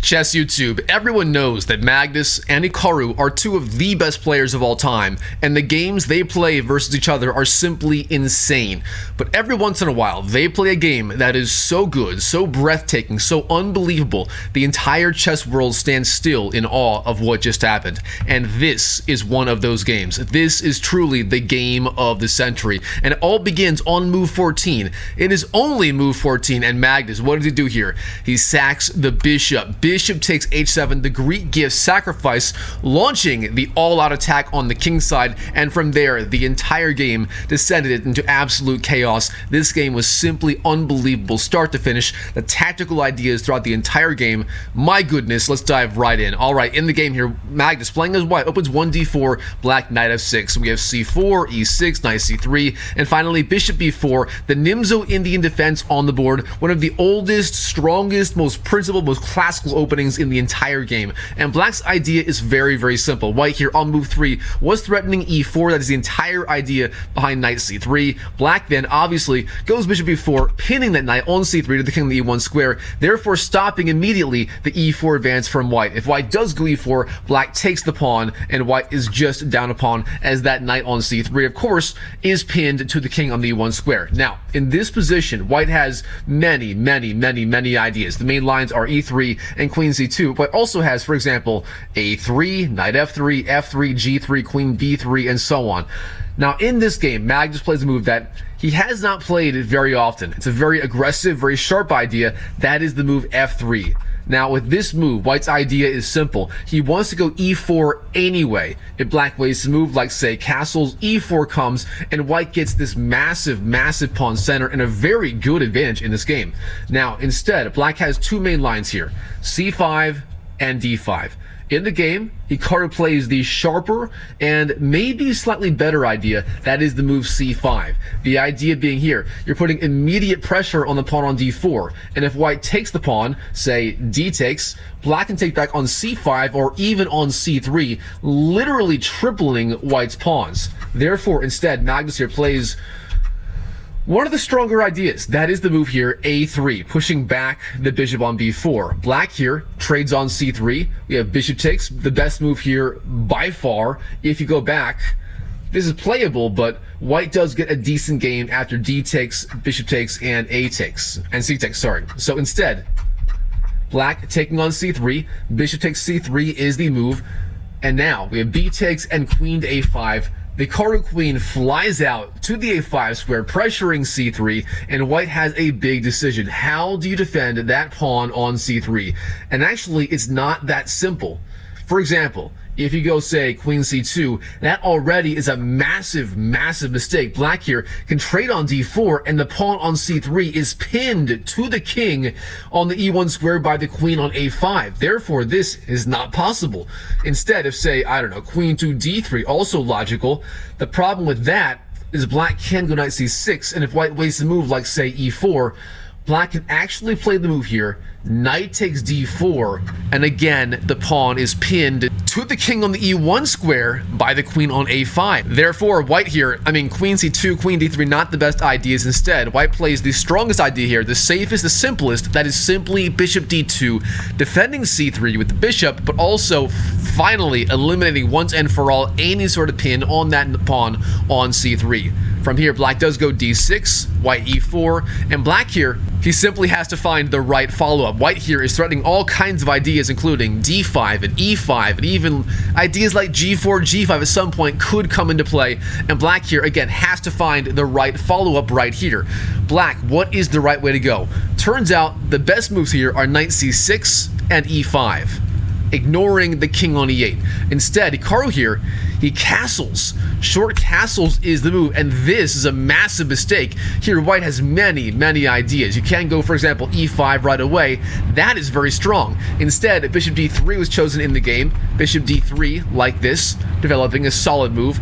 Chess YouTube, everyone knows that Magnus and Hikaru are two of the best players of all time, and the games they play versus each other are simply insane. But every once in a while, they play a game that is so good, so breathtaking, so unbelievable, the entire chess world stands still in awe of what just happened. And this is one of those games. This is truly the game of the century, and it all begins on move 14. It is only move 14, and Magnus, what does he do here? He sacks the bishop. Bishop takes h7, the Greek gives sacrifice, launching the all-out attack on the kingside, and from there, the entire game descended into absolute chaos. This game was simply unbelievable, start to finish. The tactical ideas throughout the entire game, my goodness, let's dive right in. All right, in the game here, Magnus playing as white, opens 1d4, black knight f6. We have c4, e6, knight c3, and finally bishop b4, the Nimzo-Indian Defense on the board, one of the oldest, strongest, most principled, most classical openings in the entire game. And black's idea is very, very simple. White here on move 3 was threatening e4. That is the entire idea behind knight c3. Black then obviously goes bishop b4, pinning that knight on c3 to the king of the e1 square, therefore stopping immediately the e4 advance from white. If white does go e4, black takes the pawn, and white is just down a pawn as that knight on c3, of course, is pinned to the king on the e1 square. Now, in this position, white has many ideas. The main lines are e3 and queen c2, but also has, for example, a3, knight f3, f3, g3, queen b3, and so on. Now, in this game, Magnus plays a move that he has not played very often. It's a very aggressive, very sharp idea. That is the move f3. Now, with this move, white's idea is simple. He wants to go e4 anyway. If black waits to move, like, say, castles, e4 comes, and white gets this massive pawn center and a very good advantage in this game. Now, instead, black has two main lines here, c5 and d5. In the game, Hikaru plays the sharper and maybe slightly better idea, that is the move c5. The idea being here, you're putting immediate pressure on the pawn on d4, and if white takes the pawn, say d takes, black can take back on c5 or even on c3, literally tripling white's pawns. Therefore, instead, Magnus here plays one of the stronger ideas. That is the move here, a3, pushing back the bishop on b4. Black here trades on c3. We have bishop takes, the best move here by far. If you go back, this is playable, but white does get a decent game after d takes, bishop takes, and a takes, and c takes, sorry. So instead, black taking on c3, bishop takes c3 is the move, and now we have b takes and queen to a5. The Hikaru queen flies out to the a5 square, pressuring c3, and white has a big decision. How do you defend that pawn on c3? And actually, it's not that simple. For example, if you go, say, queen c2, that already is a massive mistake. Black here can trade on d4, and the pawn on c3 is pinned to the king on the e1 square by the queen on a5. Therefore, this is not possible. Instead of, say, I don't know, queen to d3, also logical. The problem with that is black can go knight c6, and if white waits to move, like, say, e4, black can actually play the move here, knight takes d4, and again, the pawn is pinned to the king on the e1 square by the queen on a5. Therefore, white here, queen c2, queen d3, not the best ideas. Instead, white plays the strongest idea here, the safest, the simplest, that is simply bishop d2, defending c3 with the bishop, but also finally eliminating once and for all any sort of pin on that pawn on c3. From here, black does go d6, white e4, and black here, he simply has to find the right follow-up. White here is threatening all kinds of ideas, including d5 and e5, and even ideas like g4, g5 at some point could come into play, and black here, again, has to find the right follow-up right here. Black, what is the right way to go? Turns out the best moves here are knight c6 and e5, ignoring the king on e8. Instead, Hikaru here, he castles. Short castles is the move, and this is a massive mistake. Here, white has many ideas. You can go, for example, e5 right away. That is very strong. Instead, bishop d3 was chosen in the game. Bishop d3, like this, developing a solid move.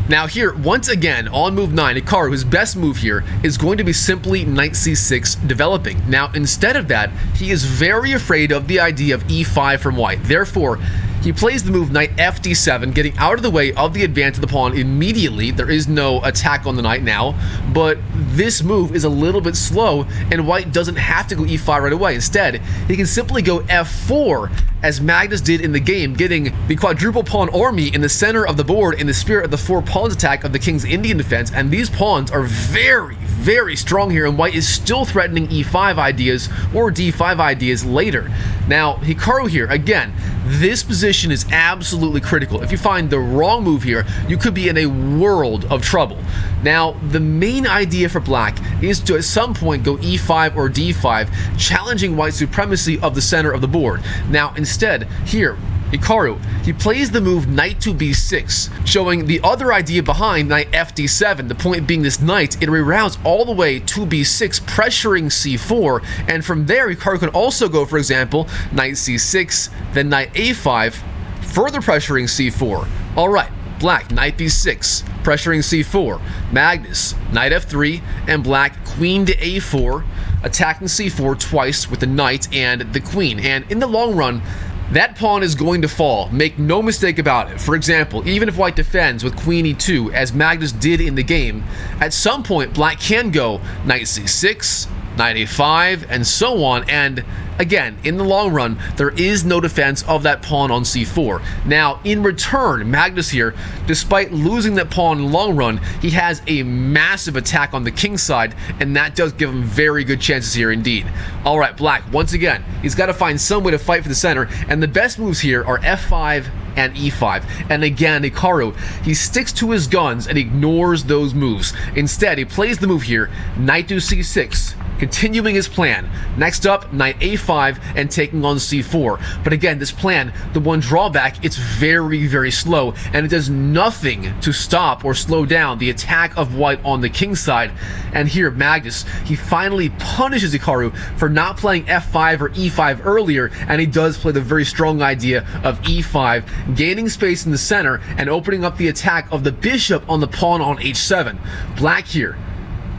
Now here, once again, on move 9, Hikaru, his best move here, is going to be simply knight c6 developing. Now, instead of that, he is very afraid of the idea of e5 from white. Therefore, he plays the move knight fd7, getting out of the way of the advance of the pawn immediately. There is no attack on the knight now, but this move is a little bit slow, and white doesn't have to go e5 right away. Instead, he can simply go f4, as Magnus did in the game, getting the quadruple pawn army in the center of the board in the spirit of the 4 pawns attack of the King's Indian Defense, and these pawns are very strong here, and white is still threatening e5 ideas or d5 ideas later. Now, Hikaru here, again, this position is absolutely critical. If you find the wrong move here, you could be in a world of trouble. Now, the main idea for black is to at some point go e5 or d5, challenging white's supremacy of the center of the board. Now, instead, here, Hikaru, he plays the move knight to b6, showing the other idea behind knight fd7. The point being this knight, it reroutes all the way to b6, pressuring c4, and from there Hikaru can also go, for example, knight c6, then knight a5, further pressuring c4. Alright, black, knight b6, pressuring c4, Magnus, knight f3, and black, queen to a4, attacking c4 twice with the knight and the queen, and in the long run, that pawn is going to fall, make no mistake about it. For example, even if white defends with queen e2, as Magnus did in the game, at some point black can go knight c6, knight a5, and so on, and again, in the long run, there is no defense of that pawn on c4. Now, in return, Magnus here, despite losing that pawn in the long run, he has a massive attack on the king side, and that does give him very good chances here indeed. Alright, black, once again, he's got to find some way to fight for the center, and the best moves here are f5 and e5. And again, Hikaru, he sticks to his guns and ignores those moves. Instead, he plays the move here, knight to c6, continuing his plan. Next up, knight a5 and taking on c4. But again, this plan, the one drawback, it's very slow, and it does nothing to stop or slow down the attack of white on the king side. And here, Magnus, he finally punishes Hikaru for not playing f5 or e5 earlier, and he does play the very strong idea of e5, gaining space in the center and opening up the attack of the bishop on the pawn on h7. Black here,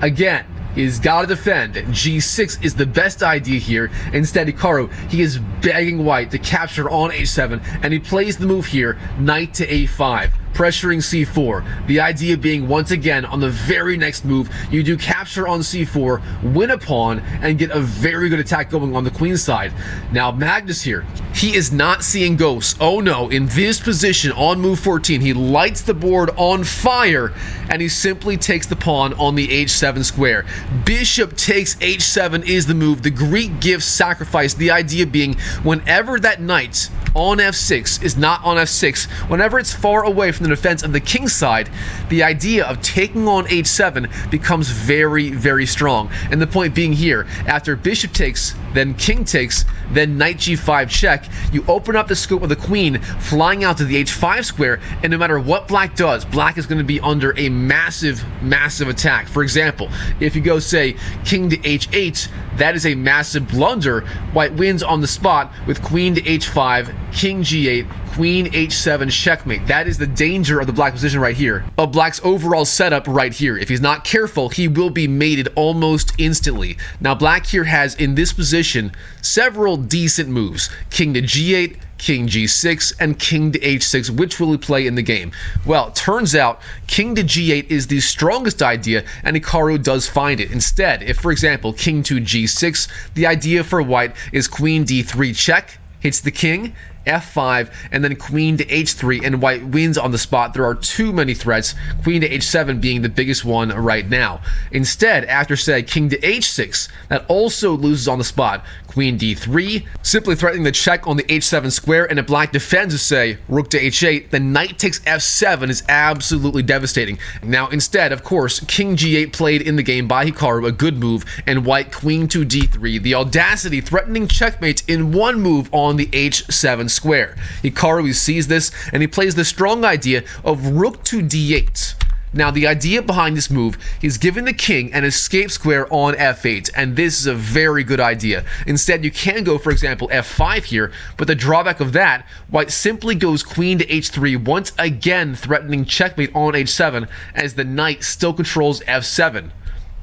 again, he's got to defend. g6 is the best idea here. Instead, Hikaru, he is begging white to capture on h7, and he plays the move here, knight to a5, pressuring c4. The idea being, once again, on the very next move, you do capture on c4, win a pawn, and get a very good attack going on the queen side. Now, Magnus here, he is not seeing ghosts. Oh no, in this position on move 14, he lights the board on fire, and he simply takes the pawn on the h7 square. Bishop takes h7 is the move. The Greek gives sacrifice, the idea being, whenever that knight on f6 is not on f6, whenever it's far away from the defense of the king side, the idea of taking on h7 becomes very strong. And the point being here, after bishop takes, then king takes, then knight g5 check, you open up the scope of the queen flying out to the h5 square, and no matter what black does, black is going to be under a massive attack. For example, if you go, say, king to h8, that is a massive blunder. White wins on the spot with queen to h5, king g8, queen h7 checkmate. That is the danger of the black position right here, of black's overall setup right here. If he's not careful, he will be mated almost instantly. Now, black here has, in this position, several decent moves. King to g8, king g6, and king to h6. Which will he play in the game? Well, turns out king to g8 is the strongest idea, and Hikaru does find it. Instead, if, for example, king to g6, the idea for white is queen d3 check, hits the king, f5, and then queen to h3, and white wins on the spot. There are too many threats, queen to h7 being the biggest one right now. Instead, after, say, king to h6, that also loses on the spot. Queen d3, simply threatening the check on the h7 square, and if black defends to, say, rook to h8, then knight takes f7 is absolutely devastating. Now, instead, of course, king g8 played in the game by Hikaru, a good move, and white queen to d3, the audacity threatening checkmate in one move on the h7 square. Hikaru sees this, and he plays the strong idea of rook to d8. Now, the idea behind this move is giving the king an escape square on f8, and this is a very good idea. Instead, you can go, for example, f5 here, but the drawback of that, white simply goes queen to h3, once again threatening checkmate on h7, as the knight still controls f7.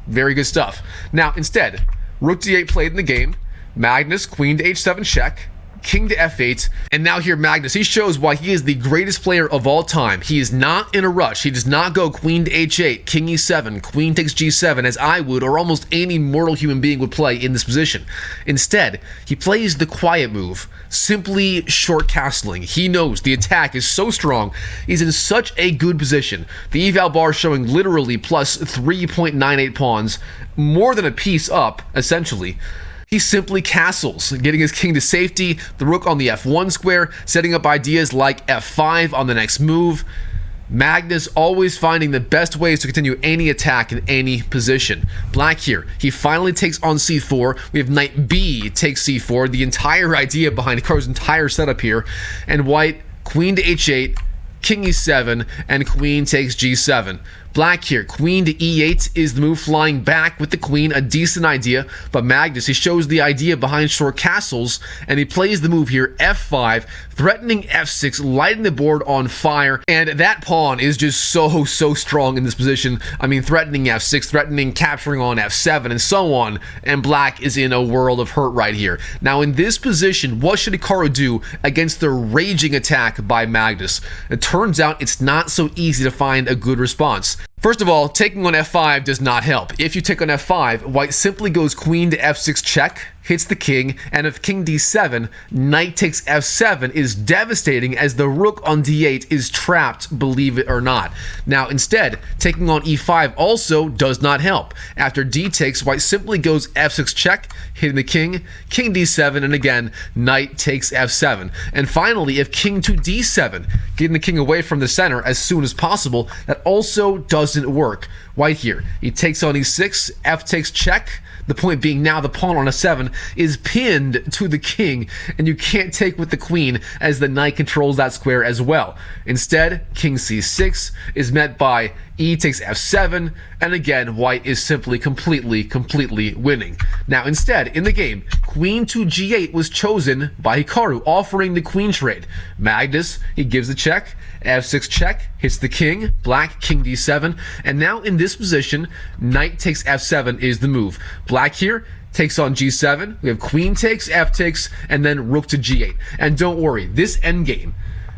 Very good stuff. Now, instead, rook d8 played in the game, Magnus, queen to h7 check, king to f8, and now here Magnus, he shows why he is the greatest player of all time. He is not in a rush. He does not go queen to h8, king e7, queen takes g7, as I would, or almost any mortal human being would play in this position. Instead, he plays the quiet move, simply short castling. He knows the attack is so strong, he's in such a good position. The eval bar showing literally plus 3.98 pawns, more than a piece up, essentially. He simply castles, getting his king to safety, the rook on the f1 square, setting up ideas like f5 on the next move. Magnus always finding the best ways to continue any attack in any position. Black here, he finally takes on c4. We have knight b takes c4, the entire idea behind Hikaru's entire setup here. And white, queen to h8, king e7, and queen takes g7. Black here, queen to e8 is the move, flying back with the queen, a decent idea, but Magnus, he shows the idea behind short castles, and he plays the move here, f5, threatening f6, lighting the board on fire, and that pawn is just so strong in this position. I mean, threatening f6, threatening capturing on f7, and so on, and black is in a world of hurt right here. Now, in this position, what should Hikaru do against the raging attack by Magnus? It turns out it's not so easy to find a good response. First of all, taking on f5 does not help. If you take on f5, white simply goes queen to f6 check, hits the king, and if king d7, knight takes f7 is devastating, as the rook on d8 is trapped, believe it or not. Now, instead, taking on e5 also does not help. After d takes, white simply goes f6 check, hitting the king, king d7, and again, knight takes f7. And finally, if king to d7, getting the king away from the center as soon as possible, that also doesn't work. White here, he takes on e6, f takes check. The point being, now the pawn on a7 is pinned to the king, and you can't take with the queen, as the knight controls that square as well. Instead, king c6 is met by e takes f7, and again, white is simply completely winning. Now, instead, in the game, queen to g8 was chosen by Hikaru, offering the queen trade. Magnus, he gives the check, f6 check, hits the king, black, king d7, and now in this position, knight takes f7 is the move. Black here takes on g7, we have queen takes, f takes, and then rook to g8. And don't worry, this endgame,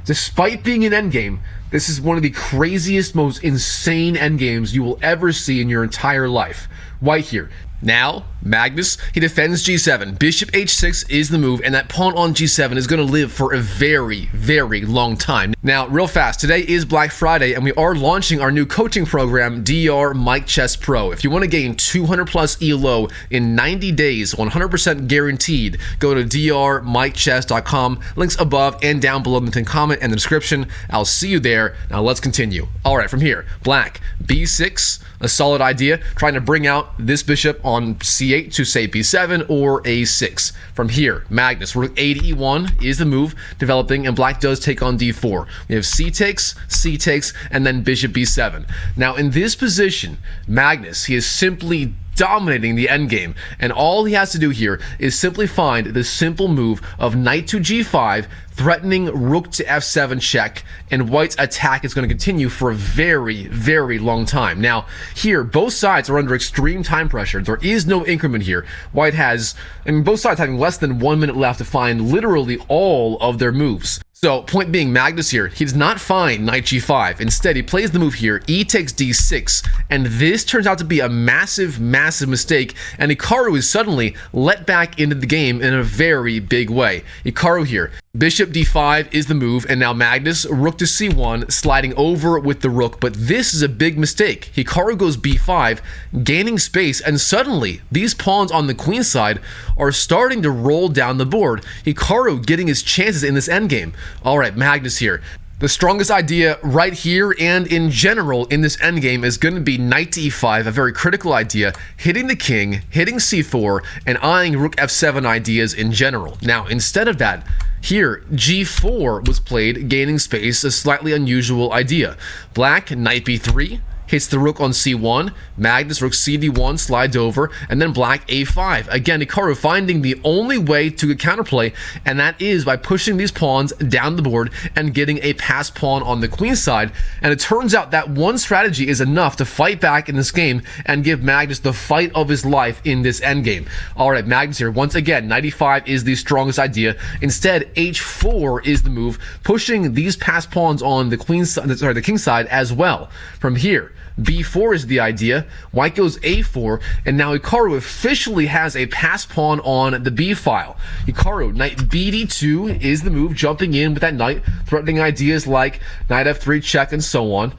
despite being an endgame, this is one of the craziest, most insane endgames you will ever see in your entire life. White here. Now, Magnus, he defends g7. Bishop h6 is the move, and that pawn on g7 is going to live for a very long time. Now, real fast, today is Black Friday, and we are launching our new coaching program, DR Mike Chess Pro. If you want to gain 200 plus ELO in 90 days, 100% guaranteed, go to drmikechess.com. Links above and down below in the comment and the description. I'll see you there. Now, let's continue. All right, from here, black, b6, a solid idea, trying to bring out this bishop on c8 to say b7 or a6. From here, Magnus, rook a to e1 is the move developing, and black does take on d4. We have c takes, and then bishop b7. Now, in this position, Magnus, he is simply dominating the endgame, and all he has to do here is simply find the simple move of knight to g5, threatening rook to f7 check, and white's attack is going to continue for a very long time. Now, here, both sides are under extreme time pressure. There is no increment here. White has, and both sides having less than 1 minute left to find literally all of their moves. So, point being, Magnus here, he does not find knight g5. Instead, he plays the move here, e takes d6, and this turns out to be a massive mistake, and Hikaru is suddenly let back into the game in a very big way. Hikaru here, bishop d5 is the move, and now Magnus, rook to c1, sliding over with the rook, but this is a big mistake. Hikaru goes b5, gaining space, and suddenly, these pawns on the queen side are starting to roll down the board. Hikaru getting his chances in this endgame. All right, Magnus here. The strongest idea right here and in general in this endgame is going to be knight to e5, a very critical idea, hitting the king, hitting c4, and eyeing rook f7 ideas in general. Now, instead of that, here, g4 was played, gaining space, a slightly unusual idea. Black, knight b3, hits the rook on c1, Magnus rook cd1 slides over, and then black a5. Again, Hikaru finding the only way to get counterplay, and that is by pushing these pawns down the board and getting a pass pawn on the queen side. And it turns out that one strategy is enough to fight back in this game and give Magnus the fight of his life in this endgame. Alright, Magnus here, once again, knight e5 is the strongest idea. Instead, h4 is the move, pushing these pass pawns on the king side as well. From here, b4 is the idea, white goes a4, and now Hikaru officially has a pass pawn on the b file. Hikaru, knight bd2 is the move, jumping in with that knight, threatening ideas like knight f3 check and so on.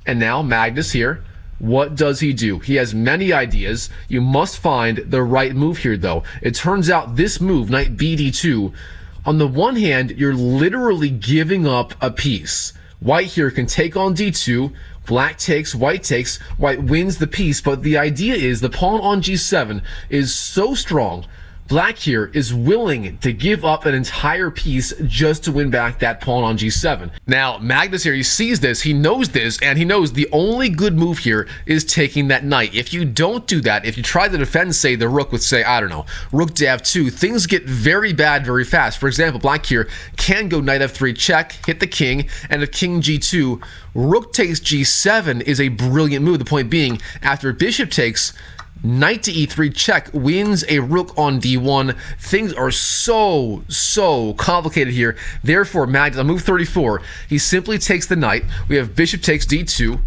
And now Magnus here, what does he do? He has many ideas. You must find the right move here though. It turns out this move, knight bd2, on the one hand, you're literally giving up a piece. White here can take on d2, black takes, white wins the piece, but the idea is the pawn on g7 is so strong, black here is willing to give up an entire piece just to win back that pawn on g7. Now, Magnus here, he sees this, he knows this, and he knows the only good move here is taking that knight. If you don't do that, if you try to defend, say, the rook with, say, I don't know, rook to f2, things get very bad very fast. For example, black here can go knight f3 check, hit the king, and if king g2, rook takes g7 is a brilliant move. The point being, after bishop takes, knight to e3 check wins a rook on d1. Things are so complicated here. Therefore, Magnus on move 34, he simply takes the knight. We have bishop takes d2.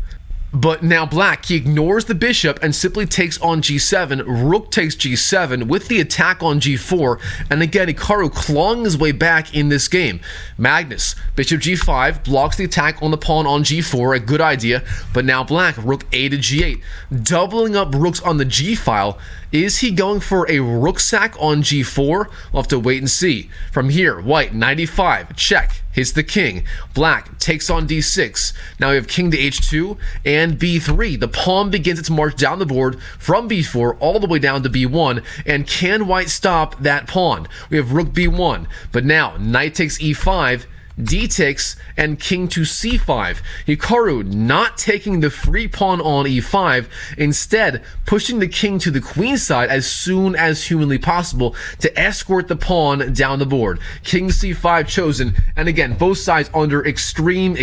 But now black, he ignores the bishop and simply takes on g7, rook takes g7 with the attack on g4, and again Hikaru clawing his way back in this game. Magnus, bishop g5, blocks the attack on the pawn on g4, a good idea, but now black, rook a to g8, doubling up rooks on the g file. Is he going for a rook sack on g4? We'll have to wait and see. From here, white, knight e5, check, hits the king. Black takes on d6. Now we have king to h2 and b3. The pawn begins its march down the board from b4 all the way down to b1. And can white stop that pawn? We have rook b1, but now knight takes e5, d takes, and king to c5. Hikaru not taking the free pawn on e5, instead pushing the king to the queen side as soon as humanly possible to escort the pawn down the board. King c5 chosen, and again, both sides under extreme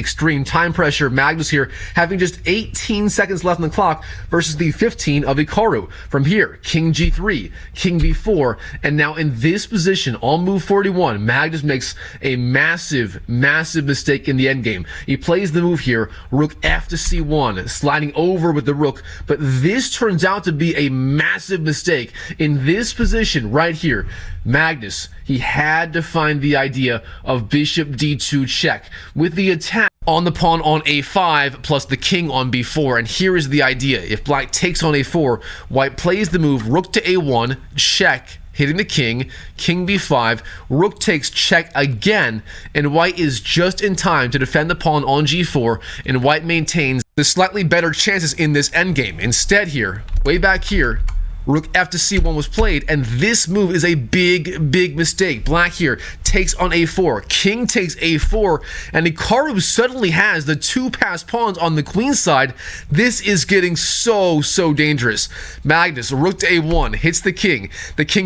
time pressure. Magnus here having just 18 seconds left on the clock versus the 15 of Hikaru. From here, king g3, king b4, and now in this position on move 41, Magnus makes a massive mistake in the endgame. He plays the move here, rook f to c1, sliding over with the rook, but this turns out to be a massive mistake. In this position right here, Magnus, he had to find the idea of bishop d2 check with the attack on the pawn on a5 plus the king on b4. And here is the idea. If black takes on a4, white plays the move rook to a1, check, hitting the king, king b5, rook takes check again, and white is just in time to defend the pawn on g4, and white maintains the slightly better chances in this endgame. Instead here, way back here, rook f to c1 was played, and this move is a big mistake. Black here takes on a4, king takes a4, and Hikaru suddenly has the two passed pawns on the queen side. This is getting so dangerous. Magnus, rook to a1, hits the king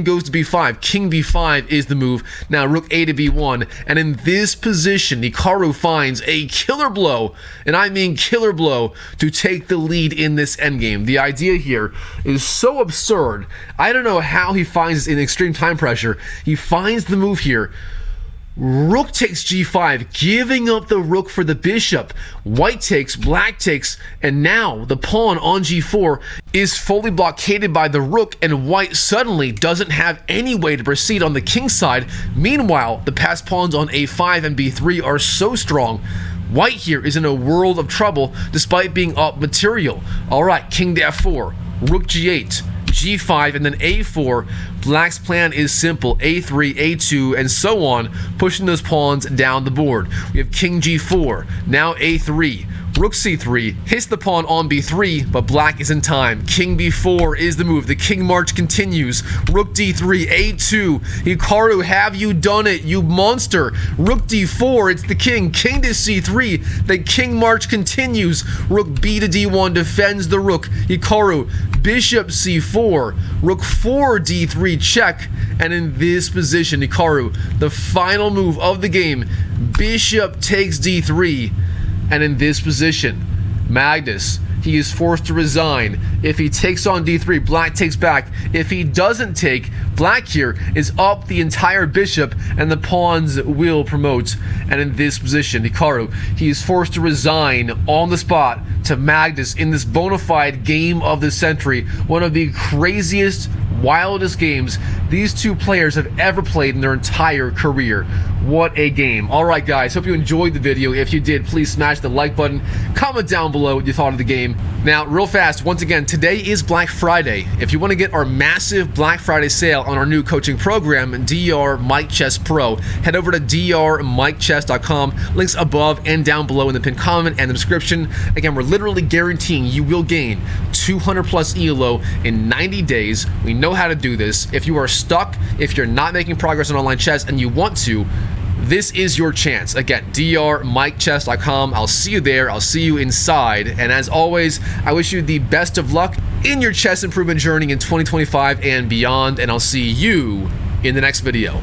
goes to b5, king b5 is the move. Now rook a to b1, and in this position, Hikaru finds a killer blow, and I mean killer blow, to take the lead in this endgame. The idea here is so absurd. I don't know how he finds this in extreme time pressure. He finds the move here. Rook takes g5, giving up the rook for the bishop. White takes, black takes, and now the pawn on g4 is fully blockaded by the rook, and white suddenly doesn't have any way to proceed on the king side. Meanwhile, the passed pawns on a5 and b3 are so strong. White here is in a world of trouble despite being up material. Alright, king to f4, rook g8, g5, and then a4. Black's plan is simple, a3, a2, and so on, pushing those pawns down the board. We have king g4, now a3, Rook c3 hits the pawn on b3, but black is in time. King b4 is the move. The king march continues. Rook d3, a2. Hikaru, have you done it, you monster? Rook d4, it's the king. King to c3. The king march continues. Rook b to d1 defends the rook. Hikaru, bishop c4. Rook 4 d3 check. And in this position, Hikaru, the final move of the game, bishop takes d3. And in this position, Magnus, he is forced to resign. If he takes on d3, black takes back. If he doesn't take, black here is up the entire bishop and the pawns will promote. And in this position, Hikaru, he is forced to resign on the spot to Magnus in this bona fide game of the century. One of the craziest, wildest games these two players have ever played in their entire career. What a game. Alright guys, hope you enjoyed the video. If you did, please smash the like button. Comment down below what you thought of the game. Now, real fast, once again, today is Black Friday. If you want to get our massive Black Friday sale on our new coaching program, DR Mike Chess Pro, head over to drmikechess.com. Links above and down below in the pinned comment and the description. Again, we're literally guaranteeing you will gain 200 plus ELO in 90 days. We know how to do this. If you are stuck, if you're not making progress in online chess and you want to, this is your chance. Again, drmikechess.com. I'll see you there. I'll see you inside. And as always, I wish you the best of luck in your chess improvement journey in 2025 and beyond. And I'll see you in the next video.